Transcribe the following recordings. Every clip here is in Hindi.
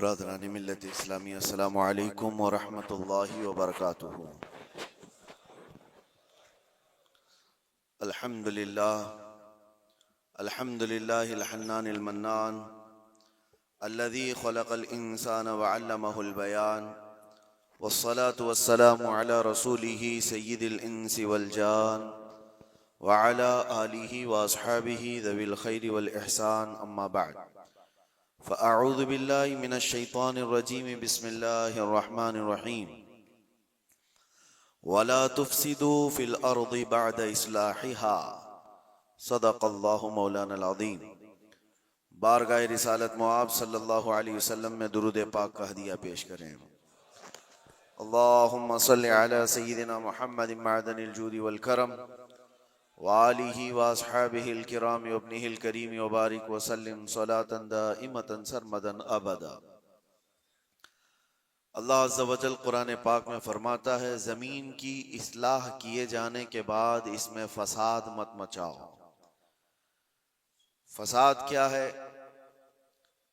बरादरान मिल्लत इस्लामी अस्सलामु अलैकुम व रहमतुल्लाहि व बरकातुहू। अल्हम्दुलिल्लाह अल्हम्दुलिल्लाहिल हन्नानिल मन्नान अल्लज़ी खलक़ल इंसान व अल्लमहुल बयान वस्सलातु वस्सलामु अला रसूलिही सय्यिदिल इंसी वल जान व अला आलिही व अस्हाबिही ज़विल खैरि वल इहसान अम्मा बअद। फ़अऊज़ु बिल्लाहि मिनश शैतानिर रजीम बिस्मिल्लाहिर रहमानिर रहीम। वला तुफ़सिदू फ़िल अर्ज़ि बअद इस्लाहिहा सदक़ल्लाहु मौलानाल अज़ीम। बारगाह रिसालत मुआब सल्लल्लाहु अलैहि वसल्लम में दुरूद पाक का हदिया पेश करें। अल्लाहुम्मा सल्लि अला सय्यिदिना मुहम्मदिन मअदनिल जूदि वल करम व आलिही व अस्हाबिहिल किराम व इब्निहिल करीम व बारिक व सल्लिम सलातन दाइमतन सरमदन अबदा। अल्लाह अज़्ज़ा व जल कुरान पाक में फरमाता है, जमीन की इस्लाह किए जाने के बाद इसमें फसाद मत मचाओ। फसाद क्या है?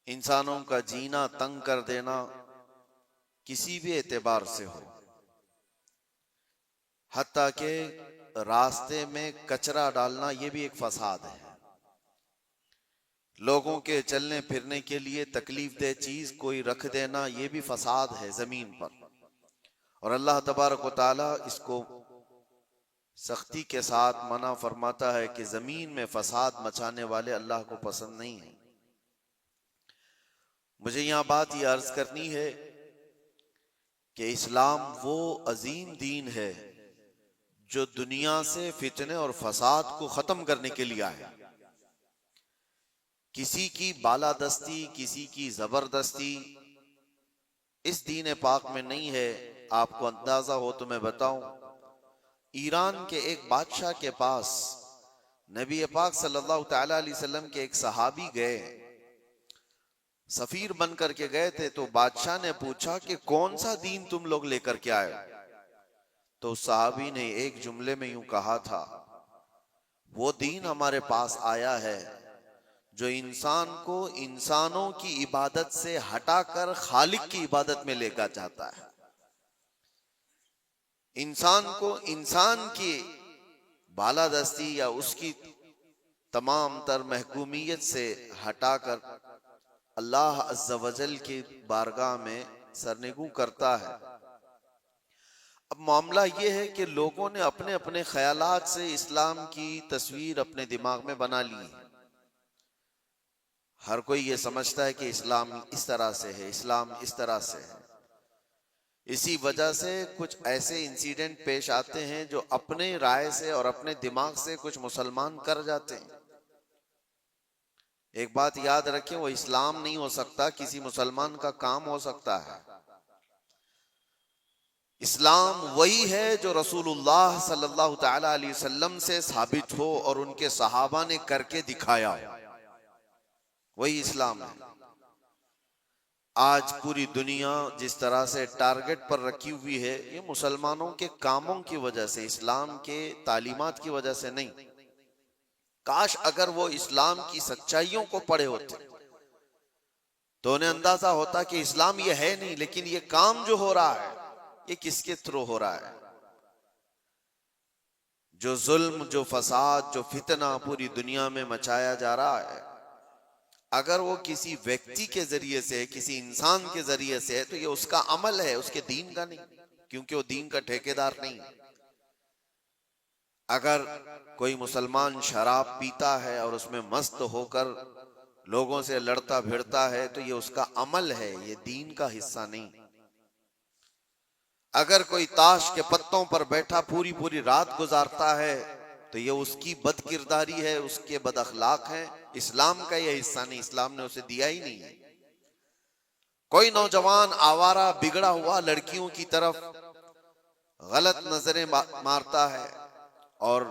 इंसानों का जीना तंग कर देना, किसी भी एतबार से हो, हत्ता के रास्ते में कचरा डालना, ये भी एक फसाद है। लोगों के चलने फिरने के लिए तकलीफ दे चीज कोई रख देना, ये भी फसाद है जमीन पर। और अल्लाह तबारक व तआला इसको सख्ती के साथ मना फरमाता है कि जमीन में फसाद मचाने वाले अल्लाह को पसंद नहीं है। मुझे यहां बात ये अर्ज करनी है कि इस्लाम वो अजीम दीन है जो दुनिया से फितने और फसाद को खत्म करने के लिए आया। किसी की बालादस्ती, किसी की जबरदस्ती इस दीन पाक में नहीं है। आपको अंदाजा हो तो मैं बताऊं, ईरान के एक बादशाह के पास नबी पाक सल्लल्लाहु तआला अलैहि वसल्लम के एक सहाबी गए, सफीर बन करके गए थे। तो बादशाह ने पूछा कि कौन सा दीन तुम लोग लेकर के आए? तो सहाबी ने एक जुमले में यूं कहा था, वो दीन हमारे पास आया है जो इंसान को इंसानों की इबादत से हटाकर खालिक की इबादत में लेकर जाता है। इंसान को इंसान की बालादस्ती या उसकी तमाम तर महकूमियत से हटाकर अल्लाह अज़्ज़ा वजल की बारगाह में सरनिगू करता है। अब मामला यह है कि लोगों ने अपने अपने ख्यालात से इस्लाम की तस्वीर अपने दिमाग में बना ली है। हर कोई ये समझता है कि इस्लाम इस तरह से है, इस्लाम इस तरह से है। इसी वजह से कुछ ऐसे इंसिडेंट पेश आते हैं जो अपने राय से और अपने दिमाग से कुछ मुसलमान कर जाते हैं। एक बात याद रखें, वो इस्लाम नहीं हो सकता, किसी मुसलमान का काम हो सकता है। इस्लाम वही है जो रसूलुल्लाह सल्लल्लाहु तआला अलैहि वसल्लम से साबित हो और उनके सहाबा ने करके दिखाया, वही इस्लाम है। आज पूरी दुनिया जिस तरह से टारगेट पर रखी हुई है, ये मुसलमानों के कामों की वजह से, इस्लाम के तालीमात की वजह से नहीं। काश अगर वो इस्लाम की सच्चाइयों को पढ़े होते तो उन्हें अंदाजा होता कि इस्लाम ये है नहीं, लेकिन ये काम जो हो रहा है ये किसके थ्रू हो रहा है। जो जुल्म, जो फसाद, जो फितना पूरी दुनिया में मचाया जा रहा है, अगर वो किसी व्यक्ति के जरिए से, किसी इंसान के जरिए से है तो ये उसका अमल है, उसके दीन का नहीं, क्योंकि वो दीन का ठेकेदार नहीं। अगर कोई मुसलमान शराब पीता है और उसमें मस्त होकर लोगों से लड़ता भिड़ता है तो ये उसका अमल है, ये दीन का हिस्सा नहीं। अगर कोई ताश के पत्तों पर बैठा पूरी पूरी रात गुजारता है तो ये उसकी बदकिरदारी है, उसके बदअखलाक है, इस्लाम का ये हिस्सा नहीं, इस्लाम ने उसे दिया ही नहीं है। कोई नौजवान आवारा बिगड़ा हुआ लड़कियों की तरफ गलत नजरें मारता है और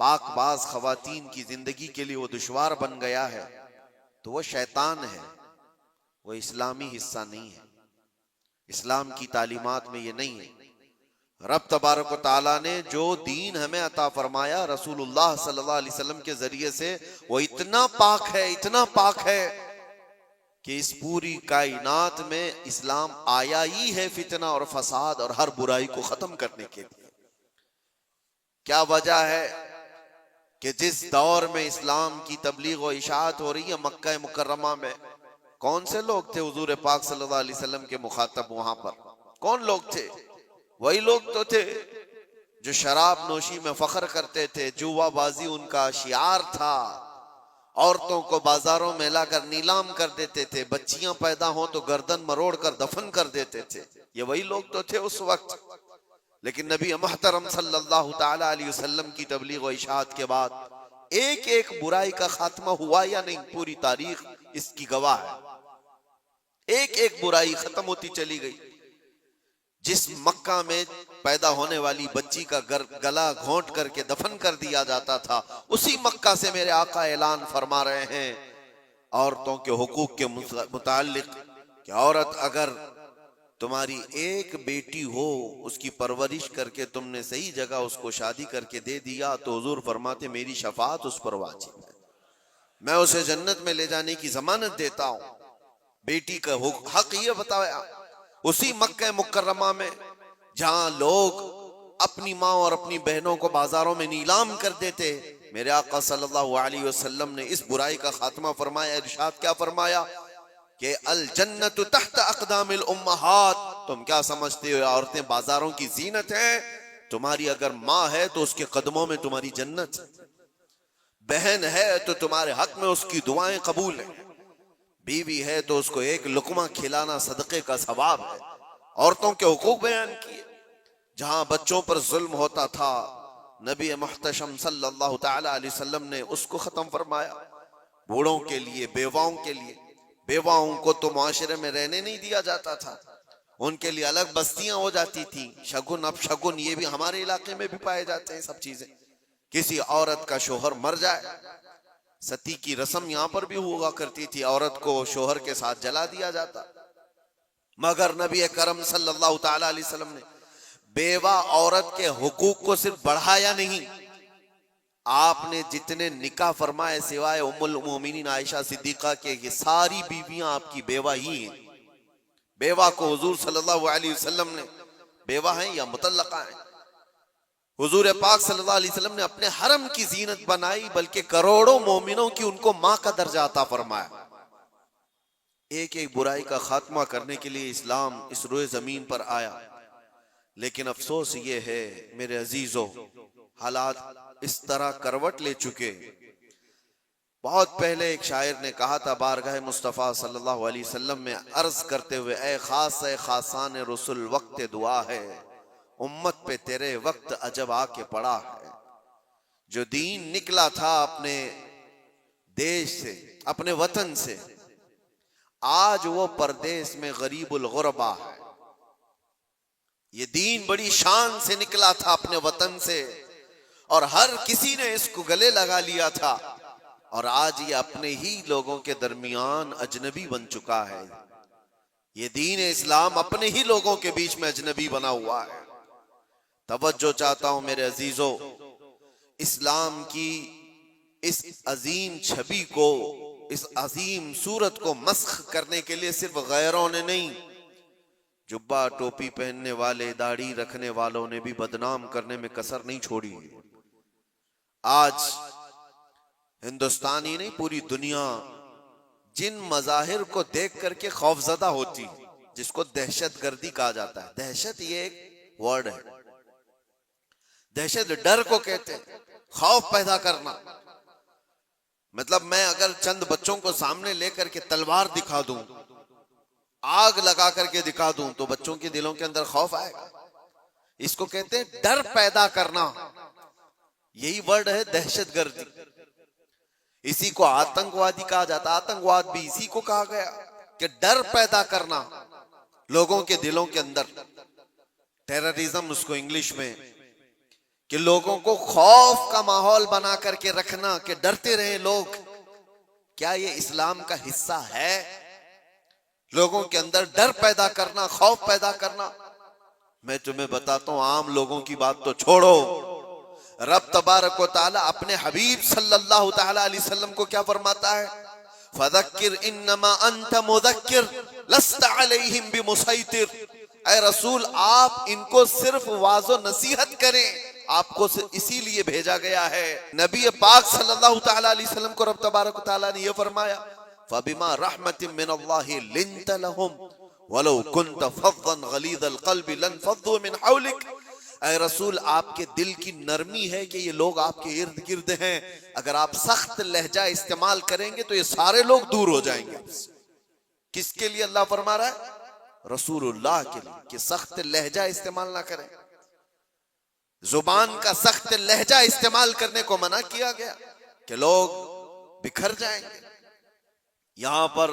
पाकबाज खवातीन की जिंदगी के लिए वो दुश्वार बन गया है, तो वो शैतान है, वो इस्लामी हिस्सा नहीं है। इस्लाम की तालीमात में ये नहीं है। रब तबारक व तआला ने जो दीन हमें अता फरमाया रसूलुल्लाह सल्लल्लाहु अलैहि वसल्लम के जरिए से, वो इतना पाक है, इतना पाक है कि इस पूरी कायनात में इस्लाम आया ही है फितना और फसाद और हर बुराई को खत्म करने के लिए। क्या वजह है कि जिस दौर में इस्लाम की तबलीग और इशाअत हो रही है मक्का मुकर्रमा में, कौन से लोग थे हुजूर पाक सल्लल्लाहु अलैहि वसल्लम के मुखातब? वहां पर कौन लोग थे? वही लोग तो थे जो शराब नोशी में फख्र करते थे, जुआबाजी उनका शियार था, औरतों को बाजारों में लाकर नीलाम कर देते थे, बच्चियां पैदा हो तो गर्दन मरोड़ कर दफन कर देते थे। ये वही लोग तो थे उस वक्त। लेकिन नबी मुहतरम सल्लल्लाहु ताला अलैहि वसल्लम की तबलीग और इशाअत के बाद एक एक बुराई का खात्मा हुआ या नहीं, पूरी तारीख इसकी गवाह है। एक एक बुराई खत्म होती चली गई। जिस मक्का में पैदा होने वाली बच्ची का गला घोंट करके दफन कर दिया जाता था, उसी मक्का से मेरे आका ऐलान फरमा रहे हैं औरतों के हुकूक के मुताल्लिक कि औरत अगर तुम्हारी एक बेटी हो, उसकी परवरिश करके तुमने सही जगह उसको शादी करके दे दिया, तो हुजूर फरमाते मेरी शफाअत उस पर वाजिब है, मैं उसे जन्नत में ले जाने की जमानत देता हूं। बेटी का हक ये बताया उसी मक्का मुकर्रमा में जहां लोग अपनी माँ और अपनी बहनों को बाजारों में नीलाम कर देते। मेरे आका सल्लल्लाहु अलैहि वसल्लम ने इस बुराई का खात्मा फरमाया। इरशाद क्या फरमाया कि अल जन्नतु तहत अक़दामिल उम्महात। तुम क्या समझते हो औरतें बाजारों की जीनत हैं? तुम्हारी अगर माँ है तो उसके कदमों में तुम्हारी जन्नत है, बहन है तो तुम्हारे हक में उसकी दुआएं कबूल है, बीवी है तो उसको एक लुकमा खिलाना सदके का सवाब है। औरतों के हुकूक बयान किए। जहां बच्चों पर जुल्म होता था, नबी मुहतशम सल्लल्लाहु ताला अलैहि वसल्लम ने उसको खत्म फरमाया। बूढ़ों के लिए, बेवाओं के लिए, बेवाओं को तो मुआशरे में रहने नहीं दिया जाता था, उनके लिए अलग बस्तियां हो जाती थी। शगुन अब शगुन ये भी हमारे इलाके में भी पाए जाते हैं सब चीजें। किसी औरत का शोहर मर जाए, सती की रस्म यहां पर भी हुआ करती थी, औरत को शोहर के साथ जला दिया जाता। मगर नबी करम सल्लल्लाहु ताला अलैहि वसल्लम ने बेवा औरत के हुकूक को सिर्फ बढ़ाया नहीं, आपने जितने निकाह फरमाए सिवाय उम्मुल मोमिनीन आयशा सिद्दीका के, ये सारी बीवियां आपकी बेवा ही हैं। बेवा को हुजूर सल्लल्लाहु अलैहि वसल्लम ने बेवा हैं या मुतल्लका हैं, हुजूर पाक सल्लल्लाहु अलैहि वसल्लम ने अपने हरम की जीनत बनाई, बल्कि करोड़ों मोमिनों की उनको मां का दर्जा अता फरमाया। एक एक बुराई का खात्मा करने के लिए इस्लाम इस रोए जमीन पर आया। लेकिन अफसोस ये है मेरे अजीजों, हालात इस तरह करवट ले चुके। बहुत पहले एक शायर ने कहा था बारगाह मुस्तफ़ा सल्लल्लाहु अलैहि वसल्लम में अर्ज करते हुए, ए खासान रसूल वक्त दुआ है, उम्मत पे तेरे वक्त अजब आके पड़ा है। जो दीन निकला था अपने देश से, अपने वतन से, आज वो परदेश में गरीबुल गुरबा है। ये दीन बड़ी शान से निकला था अपने वतन से और हर किसी ने इसको गले लगा लिया था, और आज ये अपने ही लोगों के दरमियान अजनबी बन चुका है। ये दीन इस्लाम अपने ही लोगों के बीच में अजनबी बना हुआ है। तवज्जो चाहता हूं मेरे अजीजों, इस्लाम की इस अजीम छवि को, इस अजीम सूरत को मस्ख करने के लिए सिर्फ गैरों ने नहीं, जुब्बा टोपी पहनने वाले, दाढ़ी रखने वालों ने भी बदनाम करने में कसर नहीं छोड़ी। आज हिंदुस्तान ही नहीं, पूरी दुनिया जिन मजाहिर को देख करके खौफजदा होती, जिसको दहशतगर्दी कहा जाता है। दहशत ये एक वर्ड है, दहशत डर को कहते हैं, खौफ पैदा करना। मतलब मैं अगर चंद बच्चों को सामने लेकर के तलवार दिखा दूं, आग लगा करके दिखा दूं, तो बच्चों के दिलों के अंदर खौफ आएगा। इसको कहते हैं डर पैदा करना, यही वर्ड है दहशतगर्दी। इसी को आतंकवादी कहा जाता है, आतंकवाद भी इसी को कहा गया कि डर पैदा करना लोगों के दिलों के अंदर। टेररिज्म उसको इंग्लिश में, कि लोगों को खौफ का माहौल बना करके रखना, कि डरते रहे लोग। क्या ये इस्लाम का हिस्सा है? लोगों के अंदर डर पैदा करना, खौफ पैदा करना। मैं तुम्हें बताता हूं, आम लोगों की बात तो छोड़ो, रब तबारक व तआला अपने हबीब सल्लल्लाहु तआला अलैहि वसल्लम को क्या फरमाता है? फदक्किर इन्नमा अंत मुदक्किर लस्त अलैहिम बिमुसैतिर। ऐ रसूल, आप इनको सिर्फ वाज़ो नसीहत करें, आपको इसीलिए भेजा गया है। नबी पाक सल्लल्लाहु तआला अलैहि वसल्लम को रब तबारक व तआला ने यह फरमाया, फबिमा रहमतिन मिनल्लाहि लिंत लहुम वलौ कुंत फज़्ज़न गलीज़ल क़ल्बि लनफ़ज़्ज़ू मिन हौलिक। ऐ रसूल, आपके दिल की नरमी है कि ये लोग आपके इर्द गिर्द हैं, अगर आप सख्त लहजा इस्तेमाल करेंगे तो ये सारे लोग दूर हो जाएंगे। किसके लिए अल्लाह फरमा रहा है? रसूलुल्लाह के लिए, कि सख्त लहजा इस्तेमाल ना करें। जुबान का सख्त लहजा इस्तेमाल करने को मना किया गया कि लोग बिखर जाएंगे। यहां पर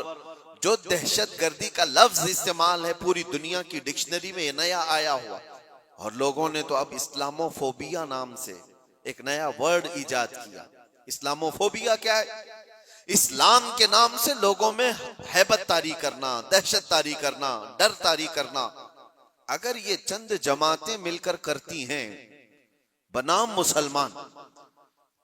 जो दहशत गर्दी का लफ्ज इस्तेमाल है, पूरी दुनिया की डिक्शनरी में नया आया हुआ, और लोगों ने तो अब इस्लामोफोबिया नाम से एक नया वर्ड इजाद किया। इस्लामोफोबिया क्या है? इस्लाम के नाम से लोगों में हैबत तारी करना, दहशत तारी करना, डर तारी करना। अगर ये चंद जमातें मिलकर करती हैं बनाम मुसलमान,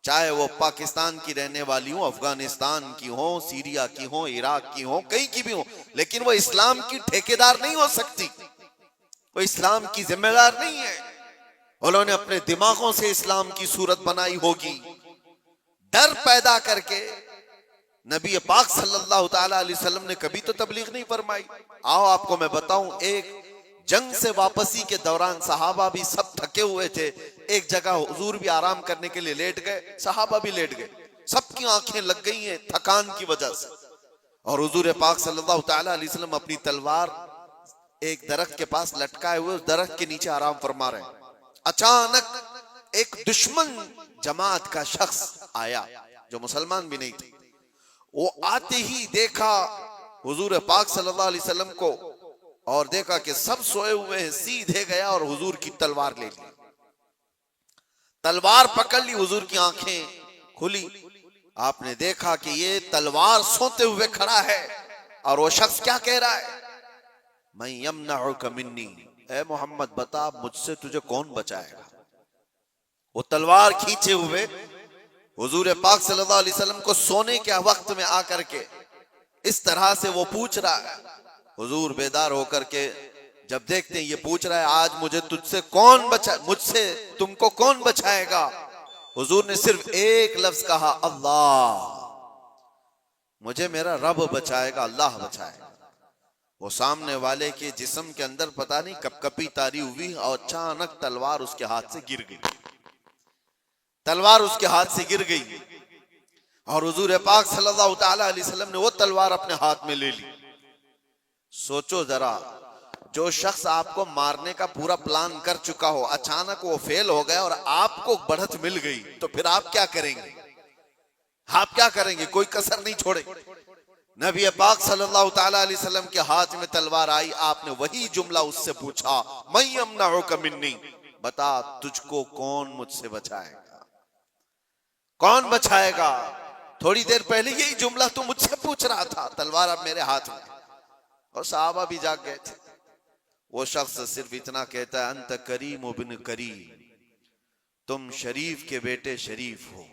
चाहे वो पाकिस्तान की रहने वाली हो, अफगानिस्तान की हो, सीरिया की हो, इराक की हो, कहीं की भी हो, लेकिन वो इस्लाम की ठेकेदार नहीं हो सकती, वो इस्लाम की जिम्मेदार नहीं है। उन्होंने अपने दिमागों से इस्लाम की सूरत बनाई होगी, डर पैदा करके। नबी पाक सल्लल्लाहु तआला अलैहि वसल्लम ने कभी तो तबलीग नहीं फरमाई। आओ आपको मैं बताऊं, एक जंग से वापसी के दौरान सहाबा भी सब थके हुए थे, एक जगह हुजूर भी आराम करने के लिए लेट गए, सहाबा भी लेट गए, सबकी आंखें लग गई हैं थकान की वजह से। और हुजूर पाक सल्लल्लाहु तआला अलैहि वसल्लम अपनी तलवार एक दरख्त के पास लटकाए हुए उस दरख्त के नीचे आराम फरमा रहे हैं। अचानक एक दुश्मन जमात का शख्स आया जो मुसलमान भी नहीं थे। वो आते ही देखा हुजूर पाक सल्लल्लाहु अलैहि वसल्लम को और देखा कि सब सोए हुए हैं, सीधे गया और हुजूर की तलवार ले ली, तलवार पकड़ ली, हुजूर की आंखें खुली। आपने देखा कि ये तलवार सोते हुए खड़ा है और वो शख्स क्या कह रहा है? मैं यमनउका मिन्नी, ऐ मोहम्मद बता मुझसे तुझे कौन बचाएगा। वो तलवार खींचे हुए हुजूर पाक सल्लल्लाहु अलैहि वसल्लम को सोने के वक्त में आकर के इस तरह से वो पूछ रहा है। हुजूर बेदार होकर के जब देखते हैं ये पूछ रहा है, आज मुझे तुझसे कौन बचा, मुझसे तुमको कौन बचाएगा? हुजूर ने सिर्फ एक लफ्ज कहा, अल्लाह, मुझे मेरा रब बचाएगा, अल्लाह बचाएगा। वो सामने वाले के जिस्म के अंदर पता नहीं कपकपी तारी हुई और अचानक तलवार उसके हाथ से गिर गई, तलवार उसके हाथ से गिर गई और हुजूर पाक सल्लल्लाहु तआला अलैहि वसल्लम ने वो तलवार अपने हाथ में ले ली। सोचो जरा, जो शख्स आपको मारने का पूरा प्लान कर चुका हो, अचानक वो फेल हो गया और आपको बढ़त मिल गई, तो फिर आप क्या करेंगे? आप क्या करेंगे? कोई कसर नहीं छोड़े। नबी पाक सल्लल्लाहु तआला अलैहि वसल्लम के हाथ में तलवार आई, आपने वही जुमला उससे पूछा, मैं यमनउका मिन्नी, बता तुझको कौन मुझसे बचाएगा, कौन बचाएगा? थोड़ी देर पहले यही जुमला तू मुझसे पूछ रहा था, तलवार अब मेरे हाथ में। और सहाबा भी जाग गए थे। वो शख्स सिर्फ इतना कहता है, अंत करीम बिन करीम, तुम शरीफ के बेटे शरीफ हो।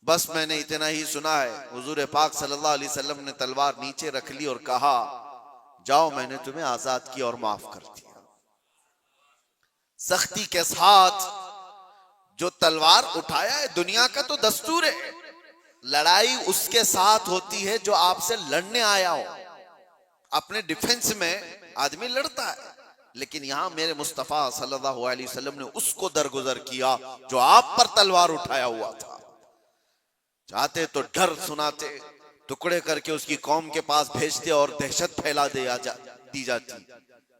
बस मैंने इतना ही सुना है। हुजूर पाक सल्लल्लाहु अलैहि वसल्लम ने तलवार नीचे रख ली और कहा, जाओ मैंने तुम्हें आजाद किया और माफ कर दिया। सख्ती के साथ जो तलवार उठाया है, दुनिया का तो दस्तूर है, लड़ाई उसके साथ होती है जो आपसे लड़ने आया हो। अपने डिफेंस में आदमी लड़ता है, लेकिन यहां मेरे मुस्तफा सल्लल्लाहु अलैहि वसल्लम ने उसको दरगुजर किया जो आप पर तलवार उठाया हुआ था। चाहते तो डर सुनाते, टुकड़े करके उसकी कौम के पास भेजते और दहशत फैला दी जाती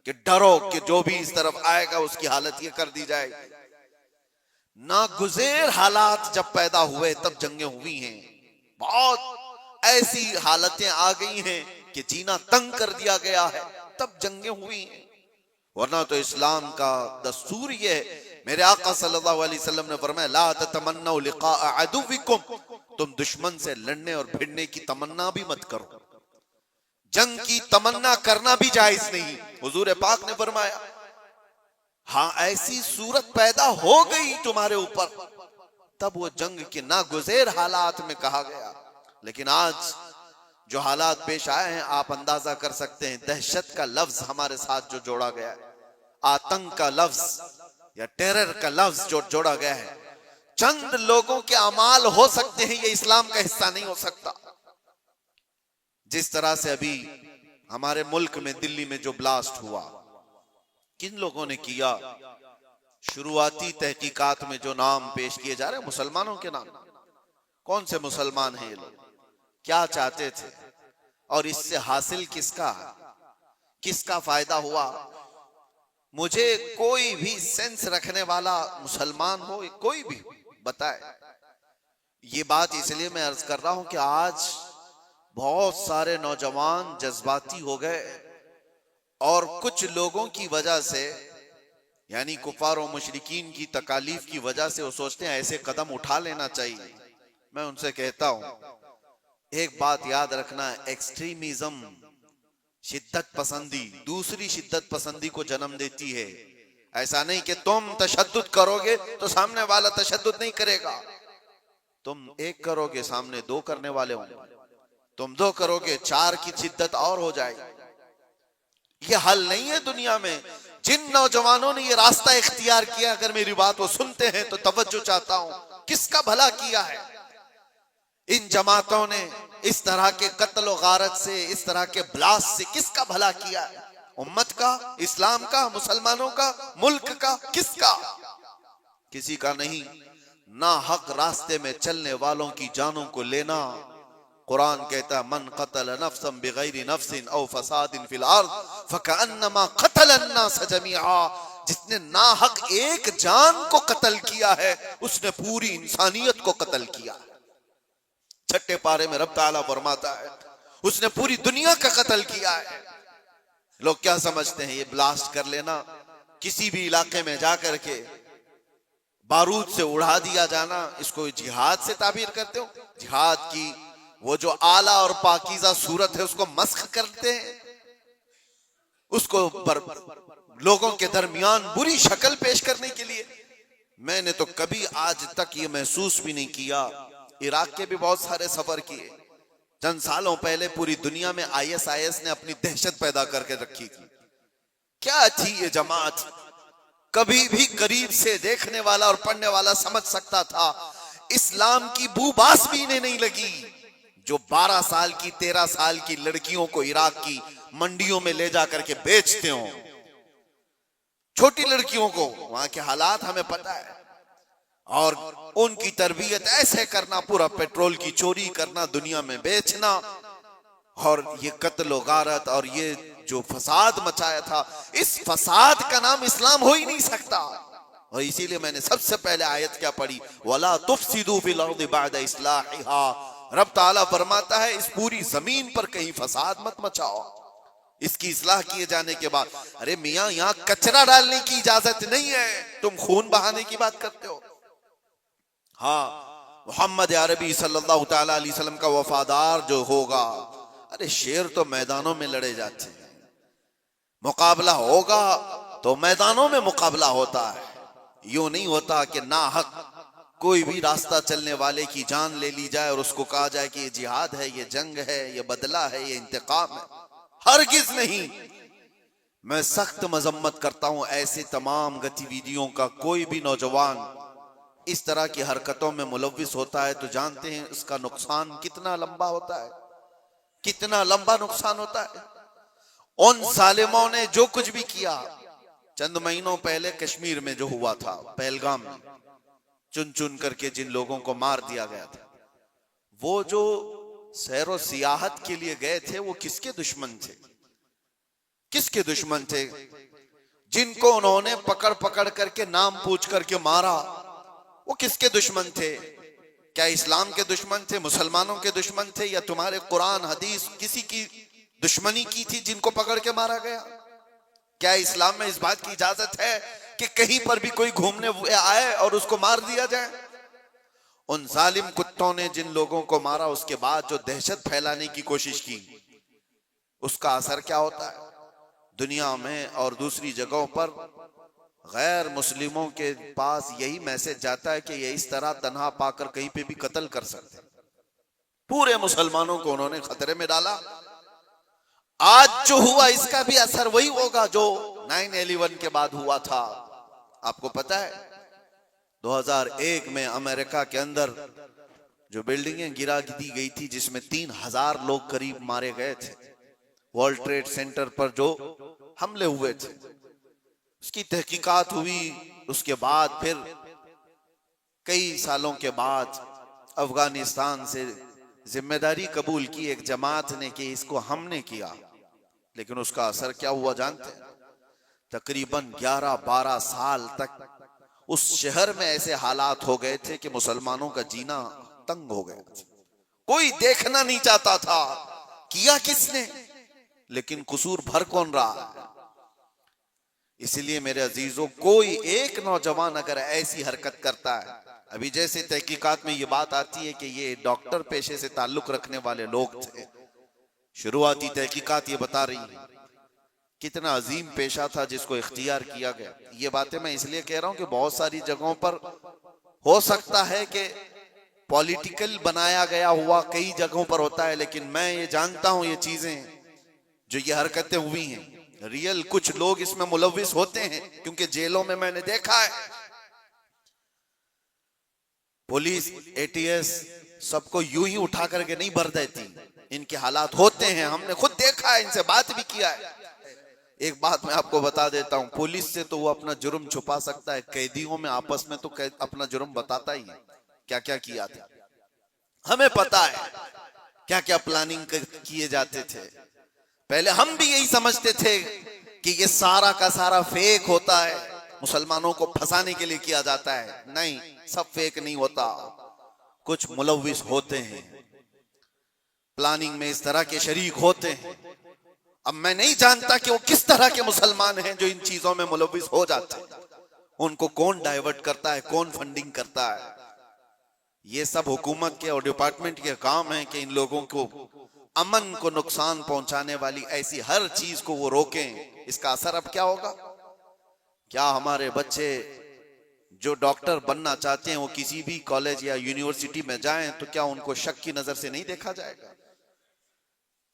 कि डरो कि जो भी इस तरफ आएगा उसकी हालत ये कर दी जाएगी। नागुज़ेर हालात जब पैदा हुए तब जंगें हुई हैं, बहुत ऐसी हालतें आ गई हैं कि जीना तंग कर दिया गया है, तब जंगें हुई हैं। वरना तो इस्लाम का दस्तूर ये है। मेरे आका सल्लल्लाहु अलैहि वसल्लम ने फरमाया, ला ततमन्नौ लिक़ा अदुव्विकुम, तुम दुश्मन से लड़ने और भिड़ने की तमन्ना भी मत करो, जंग की तमन्ना करना भी जायज नहीं। हुजूर पाक ने फरमाया, हाँ ऐसी सूरत पैदा हो गई तुम्हारे ऊपर, तब वो जंग के नागुज़ेर हालात में कहा गया, लेकिन आज जो हालात पेश आए हैं, आप अंदाजा कर सकते हैं। दहशत का लफ्ज हमारे साथ जो जोड़ा गया है, आतंक का लफ्ज या टेरर का लफ्ज जो जोड़ा गया है, चंद लोगों के अमाल हो सकते हैं, ये इस्लाम का हिस्सा नहीं हो सकता। जिस तरह से अभी हमारे मुल्क में दिल्ली में जो ब्लास्ट हुआ, किन लोगों ने किया? शुरुआती तहकीकात में जो नाम पेश किए जा रहे हैं मुसलमानों के नाम। कौन से मुसलमान हैं ये लोग? क्या चाहते थे? और इससे हासिल किसका फायदा हुआ? मुझे कोई भी सेंस रखने वाला मुसलमान हो, कोई भी बताए। ये बात इसलिए मैं अर्ज कर रहा हूं कि आज बहुत सारे नौजवान जज्बाती हो गए और कुछ लोगों की वजह से, यानी कुफार और मुशरिकीन की तकालीफ की वजह से वो सोचते हैं ऐसे कदम उठा लेना चाहिए। मैं उनसे कहता हूं, एक बात याद रखना, एक्सट्रीमिज्म, शिद्दत पसंदी दूसरी शिद्दत पसंदी को जन्म देती है। ऐसा नहीं कि तुम तशद्दुद करोगे तो सामने वाला तशद्दुद नहीं करेगा। तुम एक करोगे, सामने दो करने वाले होंगे। तुम दो करोगे, चार की शिद्दत और हो जाएगी। ये हल नहीं है दुनिया में। जिन नौजवानों ने ये रास्ता इख्तियार किया, अगर मेरी बात वो सुनते हैं तो तवज्जो चाहता हूं, किसका भला किया है? इन जमातों ने इस तरह के कत्ल और गारत से, इस तरह के ब्लास्ट से किसका भला किया है? उम्मत का, इस्लाम का, मुसलमानों का, मुल्क का? किसका? किसी का नहीं। ना हक रास्ते में चलने वालों की जानों को लेना। कुरान कहता है, मन कतल नफ्सन बिगैरि नफ्सिन औ फसादिन फिल अर्द फकअन्नमा कतल अन्नास जमीआ। जिसने नाहक एक जान को कत्ल किया है, उसने पूरी इंसानियत को कत्ल किया। छठे पारे में रब ताला फरमाता है, उसने पूरी दुनिया का कत्ल किया है। लोग क्या समझते हैं? ये ब्लास्ट कर लेना, किसी भी इलाके में जाकर के बारूद से उड़ा दिया जाना, इसको जिहाद से ताबीर करते हो? जिहाद की वो जो आला और पाकीज़ा सूरत है उसको मस्ख करते हैं, उसको लोगों के दरमियान बुरी शक्ल पेश करने के लिए। मैंने तो कभी आज तक ये महसूस भी नहीं किया। इराक के भी बहुत सारे सफर किए। चंद सालों पहले पूरी दुनिया में ISIS ने अपनी दहशत पैदा करके रखी थी। क्या थी ये जमात? कभी भी करीब से देखने वाला और पढ़ने वाला समझ सकता था, इस्लाम की बूबास भी इन्हें नहीं लगी। जो 12 साल की 13 साल की लड़कियों को इराक की मंडियों में ले जाकर के बेचते हो, छोटी लड़कियों को, वहां के हालात हमें पता है, और उनकी तरबियत ऐसे करना, पूरा पेट्रोल की चोरी करना, दुनिया में बेचना, और ये कत्ल गारत और ये जो फसाद मचाया था, इस फसाद का नाम इस्लाम हो ही नहीं सकता। और इसीलिए मैंने सबसे पहले आयत क्या पढ़ी, वला तुफसिदू फिल अर्दि बअद इस्लाहिहा। रब ताला फरमाता है, इस पूरी जमीन पर कहीं फसाद मत मचाओ इसकी इस्लाह किए जाने के बाद। अरे मियां, यहां कचरा डालने की इजाजत नहीं है, तुम खून बहाने की बात करते हो। हाँ, मोहम्मद अरबी सल्लल्लाहु तआला अलैहि वसल्लम का वफादार जो होगा, अरे शेर तो मैदानों में लड़े जाते हैं, मुकाबला होगा तो मैदानों में मुकाबला होता है। यूं नहीं होता कि नाहक कोई भी रास्ता चलने वाले की जान ले ली जाए और उसको कहा जाए कि ये जिहाद है, ये जंग है, ये बदला है, ये इंतकाम है। हरगिज नहीं। मैं सख्त मजम्मत करता हूं ऐसे तमाम गतिविधियों का। कोई भी नौजवान इस तरह की हरकतों में मुलव्विस होता है तो जानते हैं इसका नुकसान कितना लंबा होता है, कितना लंबा नुकसान होता है। उन जालिमों ने जो कुछ भी किया, चंद महीनों पहले कश्मीर में जो हुआ था, पहलगाम में चुन चुन करके जिन लोगों को मार दिया गया था, वो जो सैरो सियाहत के लिए गए थे, वो किसके दुश्मन थे? किसके दुश्मन थे? जिनको उन्होंने पकड़ पकड़ करके नाम पूछ करके मारा, वो किसके दुश्मन थे? क्या इस्लाम के दुश्मन थे, मुसलमानों के दुश्मन थे, या तुम्हारे कुरान हदीस किसी की दुश्मनी की थी जिनको पकड़ के मारा गया? क्या इस्लाम में इस बात की इजाजत है कि कहीं पर भी कोई घूमने आए और उसको मार दिया जाए? उन जालिम कुत्तों ने जिन लोगों को मारा, उसके बाद जो दहशत फैलाने की कोशिश की, उसका असर क्या होता है दुनिया में और दूसरी जगहों पर? गैर मुस्लिमों के पास यही मैसेज जाता है कि ये इस तरह तन्हा पाकर कहीं पे भी कत्ल कर सकते हैं। पूरे मुसलमानों को उन्होंने खतरे में डाला। आज जो हुआ इसका भी असर वही होगा जो 9/11 के बाद हुआ था। आपको पता है 2001 में अमेरिका के अंदर जो बिल्डिंगें गिरा दी गई थी जिसमें 3000 लोग करीब मारे गए थे, वर्ल्ड ट्रेड सेंटर पर जो हमले हुए थे, उसकी तहकीकात हुई। उसके बाद फिर कई सालों के बाद अफगानिस्तान से जिम्मेदारी कबूल की एक जमात ने कि इसको हमने किया, लेकिन उसका असर क्या हुआ जानते हैं? तकरीबन 11-12 साल तक उस शहर में ऐसे हालात हो गए थे कि मुसलमानों का जीना तंग हो गया। कोई देखना नहीं चाहता था किया किसने, लेकिन कसूर भर कौन रहा। इसलिए मेरे अजीजों, कोई एक नौजवान अगर ऐसी हरकत करता है, अभी जैसे तहकीकात में ये बात आती है कि ये डॉक्टर पेशे से ताल्लुक रखने वाले लोग थे, शुरुआती तहकीकात ये बता रही है कितना अजीम पेशा था जिसको इख्तियार किया गया। ये बातें मैं इसलिए कह रहा हूं कि बहुत सारी जगहों पर हो सकता है कि पॉलिटिकल बनाया गया हुआ कई जगहों पर होता है, लेकिन मैं ये जानता हूं ये चीजें जो ये हरकतें हुई हैं, रियल कुछ लोग इसमें मुलव्विस होते हैं, क्योंकि जेलों में मैंने देखा है पुलिस एटीएस सबको यूं ही उठा करके नहीं भर देती, इनके हालात होते हैं, हमने खुद देखा है, इनसे बात भी किया है। एक बात मैं आपको बता देता हूं, पुलिस से तो वो अपना जुर्म छुपा सकता है, कैदियों में आपस में तो अपना जुर्म बताता ही है क्या क्या किया था। हमें पता है क्या क्या प्लानिंग किए जाते थे। पहले हम भी यही समझते थे कि ये सारा का सारा फेक होता है, मुसलमानों को फंसाने के लिए किया जाता है। नहीं, सब फेक नहीं होता, कुछ मुलव्विस होते हैं, प्लानिंग में इस तरह के शरीक होते हैं। अब मैं नहीं जानता कि वो किस तरह के मुसलमान हैं जो इन चीजों में मुलव्विस हो जाते हैं, उनको कौन डाइवर्ट करता है, कौन फंडिंग करता है। ये सब हुकूमत के और डिपार्टमेंट के काम है कि इन लोगों को अमन को नुकसान पहुंचाने वाली ऐसी हर चीज को वो रोकें। इसका असर अब क्या होगा? क्या हमारे बच्चे जो डॉक्टर बनना चाहते हैं वो किसी भी कॉलेज या यूनिवर्सिटी में जाएं तो क्या उनको शक की नजर से नहीं देखा जाएगा?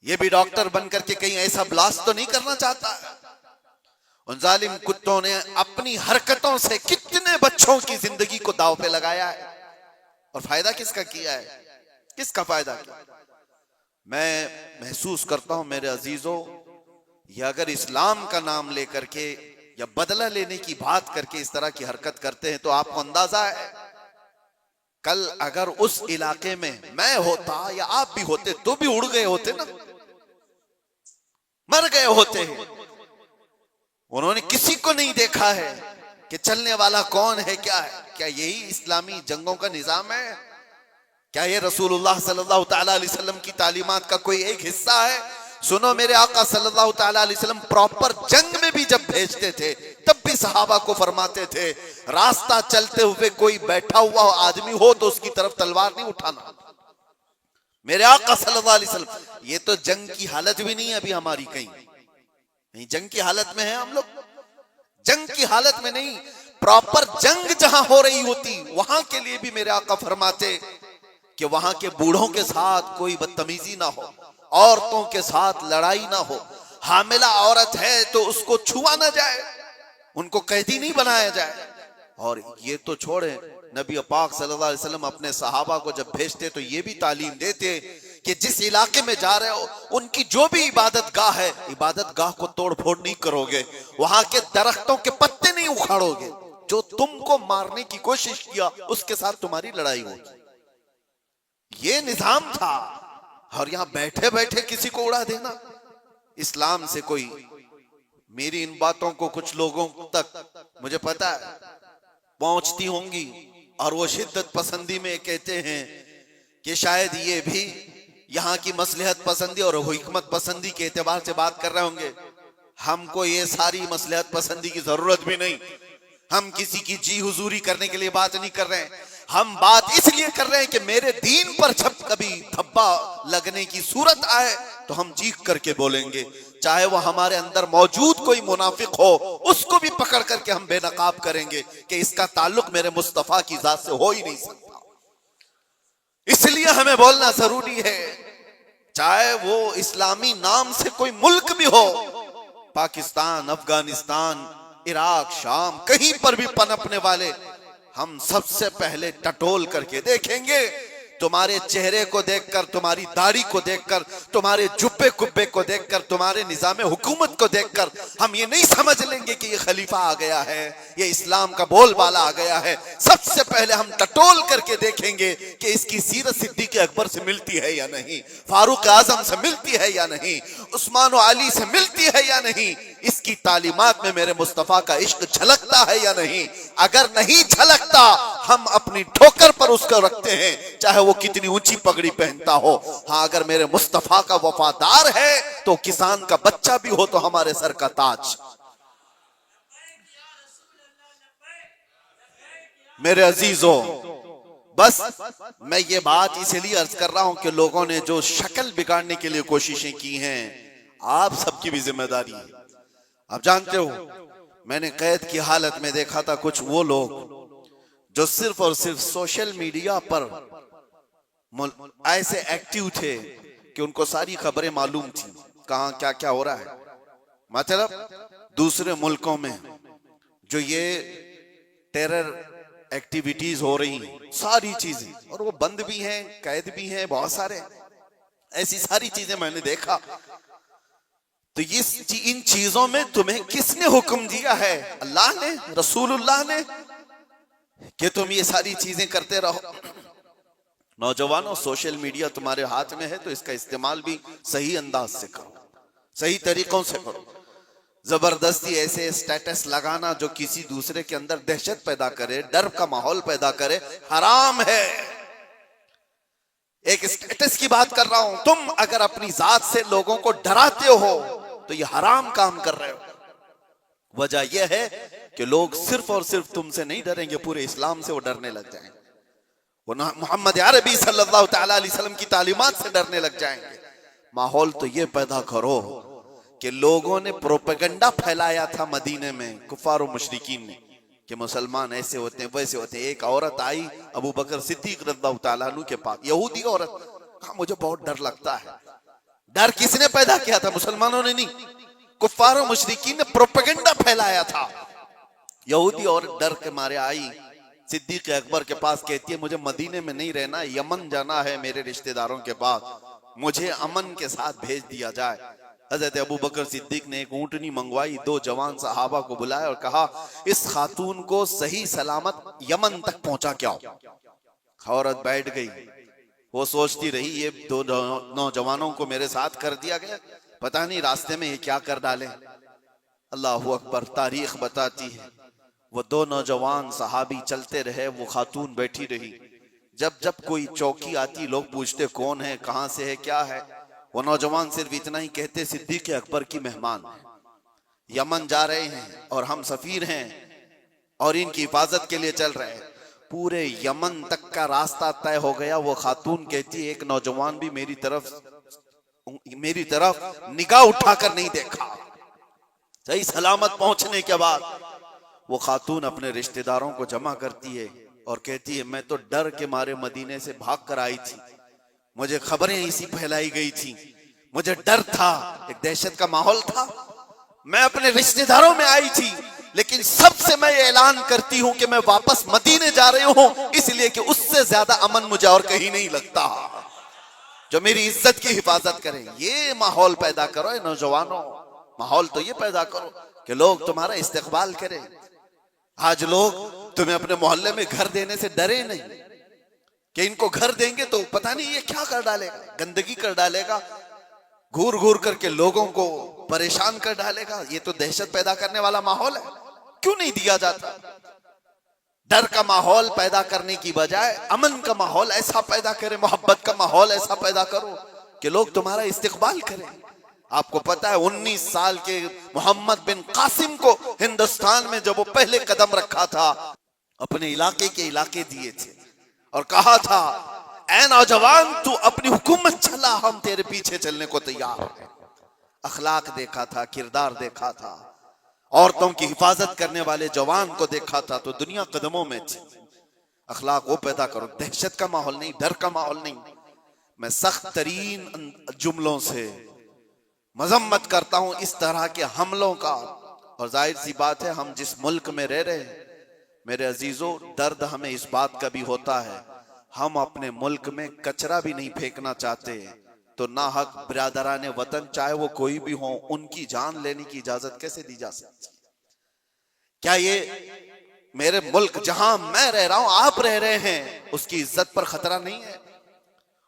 ये भी डॉक्टर बनकर के कहीं ऐसा ब्लास्ट तो नहीं करना चाहता? उन जालिम कुत्तों ने अपनी हरकतों से कितने बच्चों की जिंदगी को दांव पे लगाया है, और फायदा किसका किया है? किसका फायदा किया? मैं महसूस करता हूं मेरे अजीजों, ये अगर इस्लाम का नाम लेकर के या बदला लेने की बात करके इस तरह की हरकत करते हैं तो आपको अंदाजा है कल अगर उस इलाके में मैं होता या आप भी होते तो भी उड़ गए होते ना, मर गए होते हैं। उन्होंने किसी को नहीं देखा है कि चलने वाला कौन है, क्या है। क्या यही इस्लामी जंगों का निजाम है? क्या ये रसूलुल्लाह सल्लल्लाहु तआला अलैहि वसल्लम की तालीमात का कोई एक हिस्सा है? सुनो, मेरे आका सल्लल्लाहु तआला अलैहि वसल्लम प्रॉपर जंग में भी जब भेजते थे तब भी सहाबा को फरमाते थे रास्ता चलते हुए कोई बैठा हुआ आदमी हो तो उसकी तरफ तलवार नहीं उठाना। मेरे आका सल्लल्लाहु अलैहि वसल्लम, ये तो जंग की हालत भी नहीं है अभी हमारी, कहीं जंग की हालत में है हम लोग? जंग की हालत में नहीं, प्रॉपर जंग जहां हो रही होती वहां के लिए भी मेरे आका फरमाते कि वहां के बूढ़ों के साथ कोई बदतमीजी ना हो, औरतों के साथ लड़ाई ना हो, हामिला औरत है तो उसको छुआ ना जाए, उनको कैदी नहीं बनाया जाए। और ये तो छोड़े, नबी पाक सल्लल्लाहु अलैहि वसल्लम अपने सहाबा को जब भेजते तो ये भी तालीम देते कि जिस इलाके में जा रहे हो उनकी जो भी इबादत गाह है, इबादत गाह को तोड़ फोड़ नहीं करोगे, वहां के दरख्तों के पत्ते नहीं उखाड़ोगे, जो तुमको मारने की कोशिश किया उसके साथ तुम्हारी लड़ाई होगी। ये निजाम था। और यहां बैठे बैठे किसी को उड़ा देना, इस्लाम से कोई, मेरी इन बातों को कुछ लोगों तक मुझे पता है पहुंचती होंगी और वो शिद्दत पसंदी में कहते हैं कि शायद ये भी यहाँ की मसलहत पसंदी और हिकमत पसंदी के एतबार से बात कर रहे होंगे। हमको ये सारी मसलहत पसंदी की जरूरत भी नहीं, हम किसी की जी हुजूरी करने के लिए बात नहीं कर रहे हैं, हम बात इसलिए कर रहे हैं कि मेरे दीन पर जब कभी धब्बा लगने की सूरत आए तो हम चीख करके बोलेंगे, चाहे वो हमारे अंदर मौजूद कोई मुनाफिक हो उसको भी पकड़ करके हम बेनकाब करेंगे कि इसका ताल्लुक मेरे मुस्तफा की जात से हो ही नहीं सकता। इसलिए हमें बोलना जरूरी है, चाहे वो इस्लामी नाम से कोई मुल्क भी हो, पाकिस्तान, अफगानिस्तान, इराक, शाम, कहीं पर भी पनपने वाले, हम सबसे पहले टटोल करके देखेंगे। तुम्हारे चेहरे को देखकर, तुम्हारी दाढ़ी को देखकर, तुम्हारे जुब्बे कुब्बे को देखकर, तुम्हारे निजाम हुकूमत को देखकर हम ये नहीं समझ लेंगे कि ये खलीफा आ गया है, ये इस्लाम का बोलबाला आ गया है। सबसे पहले हम टटोल करके देखेंगे कि इसकी सीरत सिद्दीक़ अकबर से मिलती है या नहीं, फारूक आजम से मिलती है या नहीं, उस्मान और अली से मिलती है या नहीं, इसकी तालीमात में मेरे मुस्तफा का इश्क झलकता है या नहीं। अगर नहीं झलकता, हम अपनी ठोकर पर उसको रखते हैं, चाहे वो कितनी ऊंची पगड़ी पहनता हो। हाँ, अगर मेरे मुस्तफा का वफादार है तो किसान का बच्चा भी हो तो हमारे सर का ताज। मेरे अजीजों, बस मैं ये बात इसलिए अर्ज कर रहा हूं कि लोगों ने जो शक्ल बिगाड़ने के लिए कोशिशें की हैं, आप सबकी भी जिम्मेदारी है। आप जानते हो, मैंने कैद की हालत में देखा था कुछ वो लोग जो सिर्फ और सिर्फ सोशल मीडिया पर ऐसे एक्टिव थे कि उनको सारी खबरें मालूम थी, कहां क्या क्या हो रहा है। मतलब दूसरे मुल्कों में जो ये टेरर एक्टिविटीज हो रही हैं, सारी चीजें, और वो बंद भी हैं, कैद भी हैं, बहुत सारे ऐसी सारी चीजें मैंने देखा। तो इन चीजों में तुम्हें किसने हुक्म दिया है? अल्लाह ने, रसूलुल्लाह ने, कि तुम ये सारी चीजें करते रहो। नौजवानों, सोशल मीडिया तुम्हारे हाथ में है तो इसका इस्तेमाल भी सही अंदाज से करो, सही तरीकों से करो। जबरदस्ती ऐसे स्टेटस लगाना जो किसी दूसरे के अंदर दहशत पैदा करे, डर का माहौल पैदा करे, हराम है। एक स्टेटस की बात कर रहा हूं। तुम अगर अपनी जात से लोगों को डराते हो तो ये हराम काम कर रहे हो। वजह यह है कि लोग सिर्फ और सिर्फ तुमसे नहीं डरेंगे, पूरे इस्लाम से वो डरने लग जाएंगे। वो मोहम्मद अरबी सल्लल्लाहु अलैहि वसल्लम की तालीमात से डरने लग जाएंगे। माहौल तो ये पैदा करो कि लोगों ने प्रोपेगेंडा फैलाया था मदीने में, कुफार और मुशरिकीन ने, कि मुसलमान ऐसे होते हैं, वैसे होते हैं। एक औरत आई अबू बकर सिद्दीक रज़ियल्लाहु ताला अन्हु के पास, यहूदी औरत, कहा मुझे बहुत डर लगता है। डर किसने पैदा किया था? मुसलमानों ने नहीं, कुफार और मुशरिकीन ने प्रोपेगेंडा फैलाया था। यहूदी औरत डर के मारे आई सिद्दीक अकबर के पास, कहती है मुझे मदीने में नहीं रहना, यमन जाना है मेरे रिश्तेदारों के पास, मुझे अमन के साथ भेज दिया जाए। हजरत अबू बकर सिद्दीक ने एक ऊंटनी मंगवाई, 2 जवान सहाबा को बुलाया और कहा इस खातून को सही सलामत यमन तक पहुंचा के आओ। औरत बैठ गई, वो सोचती रही ये 2 नौजवानों को मेरे साथ कर दिया गया, पता नहीं रास्ते में ये क्या कर डाले। अल्लाह अकबर, तारीख बताती है वो 2 नौजवान सहाबी चलते रहे, वो खातून बैठी रही। जब जब कोई चौकी आती लोग पूछते कौन है, कहां से है, क्या है। वो नौजवान सिर्फ इतना ही कहते सिद्दीक अकबर की मेहमान है, यमन जा रहे हैं और हम सफीर हैं और इनकी हिफाजत के लिए चल रहे हैं। पूरे यमन तक का रास्ता तय हो गया। वो खातून कहती है एक नौजवान भी मेरी तरफ निगाह उठाकर नहीं देखा। सही सलामत पहुंचने के बाद वो खातून अपने रिश्तेदारों को जमा करती है और कहती है मैं तो डर के मारे मदीने से भाग कर आई थी, मुझे खबरें इसी फैलाई गई थी, मुझे डर था, एक दहशत का माहौल था, मैं अपने रिश्तेदारों में आई थी, लेकिन सबसे मैं ऐलान करती हूं कि मैं वापस मदीने जा रही हूं, इसलिए कि उससे ज्यादा अमन मुझे और कहीं नहीं लगता जो मेरी इज्जत की हिफाजत करे। ये माहौल पैदा करो नौजवानों, माहौल तो ये पैदा करो कि लोग तुम्हारा इस्तकबाल करें। आज लोग तुम्हें अपने मोहल्ले में घर देने से डरे नहीं कि इनको घर देंगे तो पता नहीं ये क्या कर डालेगा, गंदगी कर डालेगा, घूर घूर करके लोगों को परेशान कर डालेगा। ये तो दहशत पैदा करने वाला माहौल है, क्यों नहीं दिया जाता? डर का माहौल पैदा करने की बजाय अमन का माहौल ऐसा पैदा करें, मोहब्बत का माहौल ऐसा पैदा करो कि लोग तुम्हारा इस्तकबाल करें। आपको पता है 19 साल के मोहम्मद बिन कासिम को हिंदुस्तान में जब वो पहले कदम रखा था, अपने इलाके के इलाके दिए थे और कहा था ऐ नौजवान तू अपनी हुकूमत चला, हम तेरे पीछे चलने को तैयार हैं। अखलाक देखा था, किरदार देखा था, औरतों की हिफाजत करने वाले जवान को देखा था तो दुनिया कदमों में थी। अखलाक वो पैदा करो, दहशत का माहौल नहीं, डर का माहौल नहीं। मैं सख्त तरीन जुमलों से मजम्मत करता हूं इस तरह के हमलों का। और जाहिर सी बात है, हम जिस मुल्क में रह रहे हैं मेरे अजीजों, दर्द हमें इस बात का भी होता है, हम अपने मुल्क में कचरा भी नहीं फेंकना चाहते, तो ना हक बिरादराने वतन चाहे वो कोई भी हो, उनकी जान लेने की इजाजत कैसे दी जा सकती? क्या ये मेरे मुल्क जहां मैं रह रहा हूं, आप रह रहे हैं, उसकी इज्जत पर खतरा नहीं है?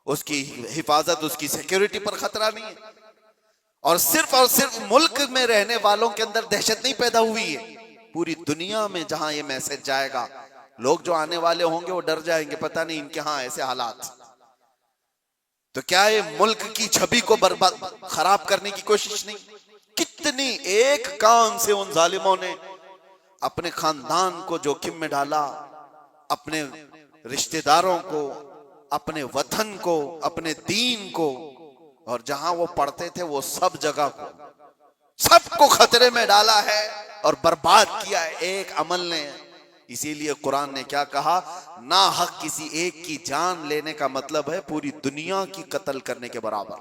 उसकी हिफाजत, उसकी सिक्योरिटी पर खतरा नहीं है? और सिर्फ मुल्क में रहने वालों के अंदर दहशत नहीं पैदा हुई है, पूरी दुनिया में जहां ये मैसेज जाएगा, लोग जो आने वाले होंगे वो डर जाएंगे, पता नहीं इनके यहां ऐसे हालात। तो क्या ये मुल्क की छवि को बर्बाद खराब करने की कोशिश नहीं? कितनी एक काम से उन जालिमों ने अपने खानदान को जोखिम में डाला, अपने रिश्तेदारों को, अपने वतन को, अपने दीन को, और जहां वो पढ़ते थे वो सब जगह को, सबको खतरे में डाला है और बर्बाद किया है एक अमल ने। इसीलिए कुरान ने क्या कहा, ना हक किसी एक की जान लेने का मतलब है पूरी दुनिया की कत्ल करने के बराबर,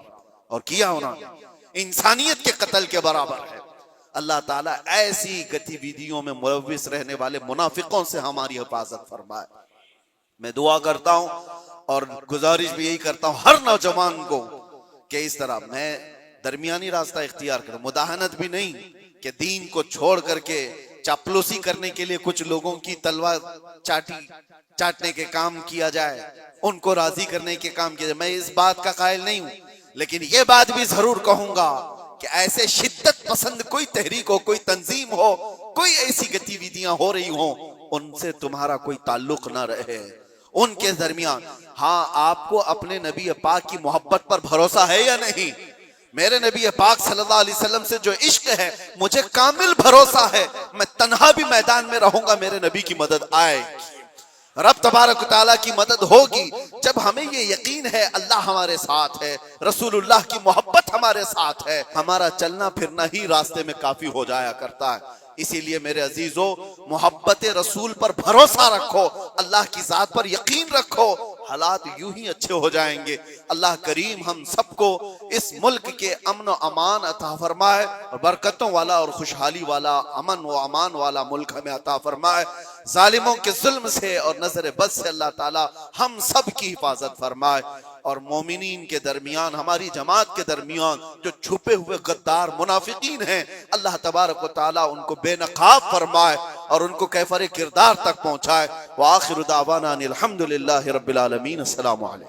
और किया उन्होंने, इंसानियत के कत्ल के बराबर है। अल्लाह ताला ऐसी गतिविधियों में मुलव्विस रहने वाले मुनाफिकों से हमारी हिफाजत फरमाए। मैं दुआ करता हूं और गुजारिश भी यही करता हूं हर नौजवान को कि इस तरह मैं दरमियानी रास्ता इख्तियार करूं, मुदाहनत भी नहीं कि दीन को छोड़ करके चापलूसी करने के लिए कुछ लोगों की तलवार चाटने के काम किया जाए, उनको राजी करने के काम किया जाए, मैं इस बात का कायल नहीं हूं। लेकिन यह बात भी जरूर कहूंगा कि ऐसे शिद्दत पसंद कोई तहरीक हो, कोई तंजीम हो, कोई ऐसी गतिविधियां हो रही हो, उनसे तुम्हारा कोई ताल्लुक ना रहे, उनके दरमियान। हाँ, आपको अपने नबी पाक की मोहब्बत पर भरोसा है या नहीं? मेरे नबी पाक सल्लल्लाहु अलैहि वसल्लम से जो इश्क है, मुझे कामिल भरोसा है, मैं तन्हा भी मैदान में रहूंगा, मेरे नबी की मदद आएगी, रब तबारक तआला की मदद होगी। जब हमें ये यकीन है अल्लाह हमारे साथ है, रसूलुल्लाह की मोहब्बत हमारे साथ है, हमारा चलना फिरना ही रास्ते में काफी हो जाया करता है। इसीलिए मेरे अजीजों, मोहब्बत रसूल पर भरोसा रखो, अल्लाह की जात पर यकीन रखो, हालात यूं ही अच्छे हो जाएंगे। अल्लाह करीम हम सबको इस मुल्क के अमन व अमान अता फरमाए, और बरकतों वाला और खुशहाली वाला, अमन व अमान वाला मुल्क हमें अता फरमाए। जालिमों के जुल्म से और नजर बद से अल्लाह ताला हम सब की हिफाजत फरमाए, और मोमिनीन के दरमियान, हमारी जमात के दरमियान जो छुपे हुए गद्दार मुनाफिकीन हैं, अल्लाह तबारक व तआला उनको बेनकाब फरमाए और उनको कैफरे किरदार तक पहुंचाए। व आखिरु दावाना अनिल हम्दुलिल्लाहि रब्बिल आलमीन। अस्सलामु अलैकुम।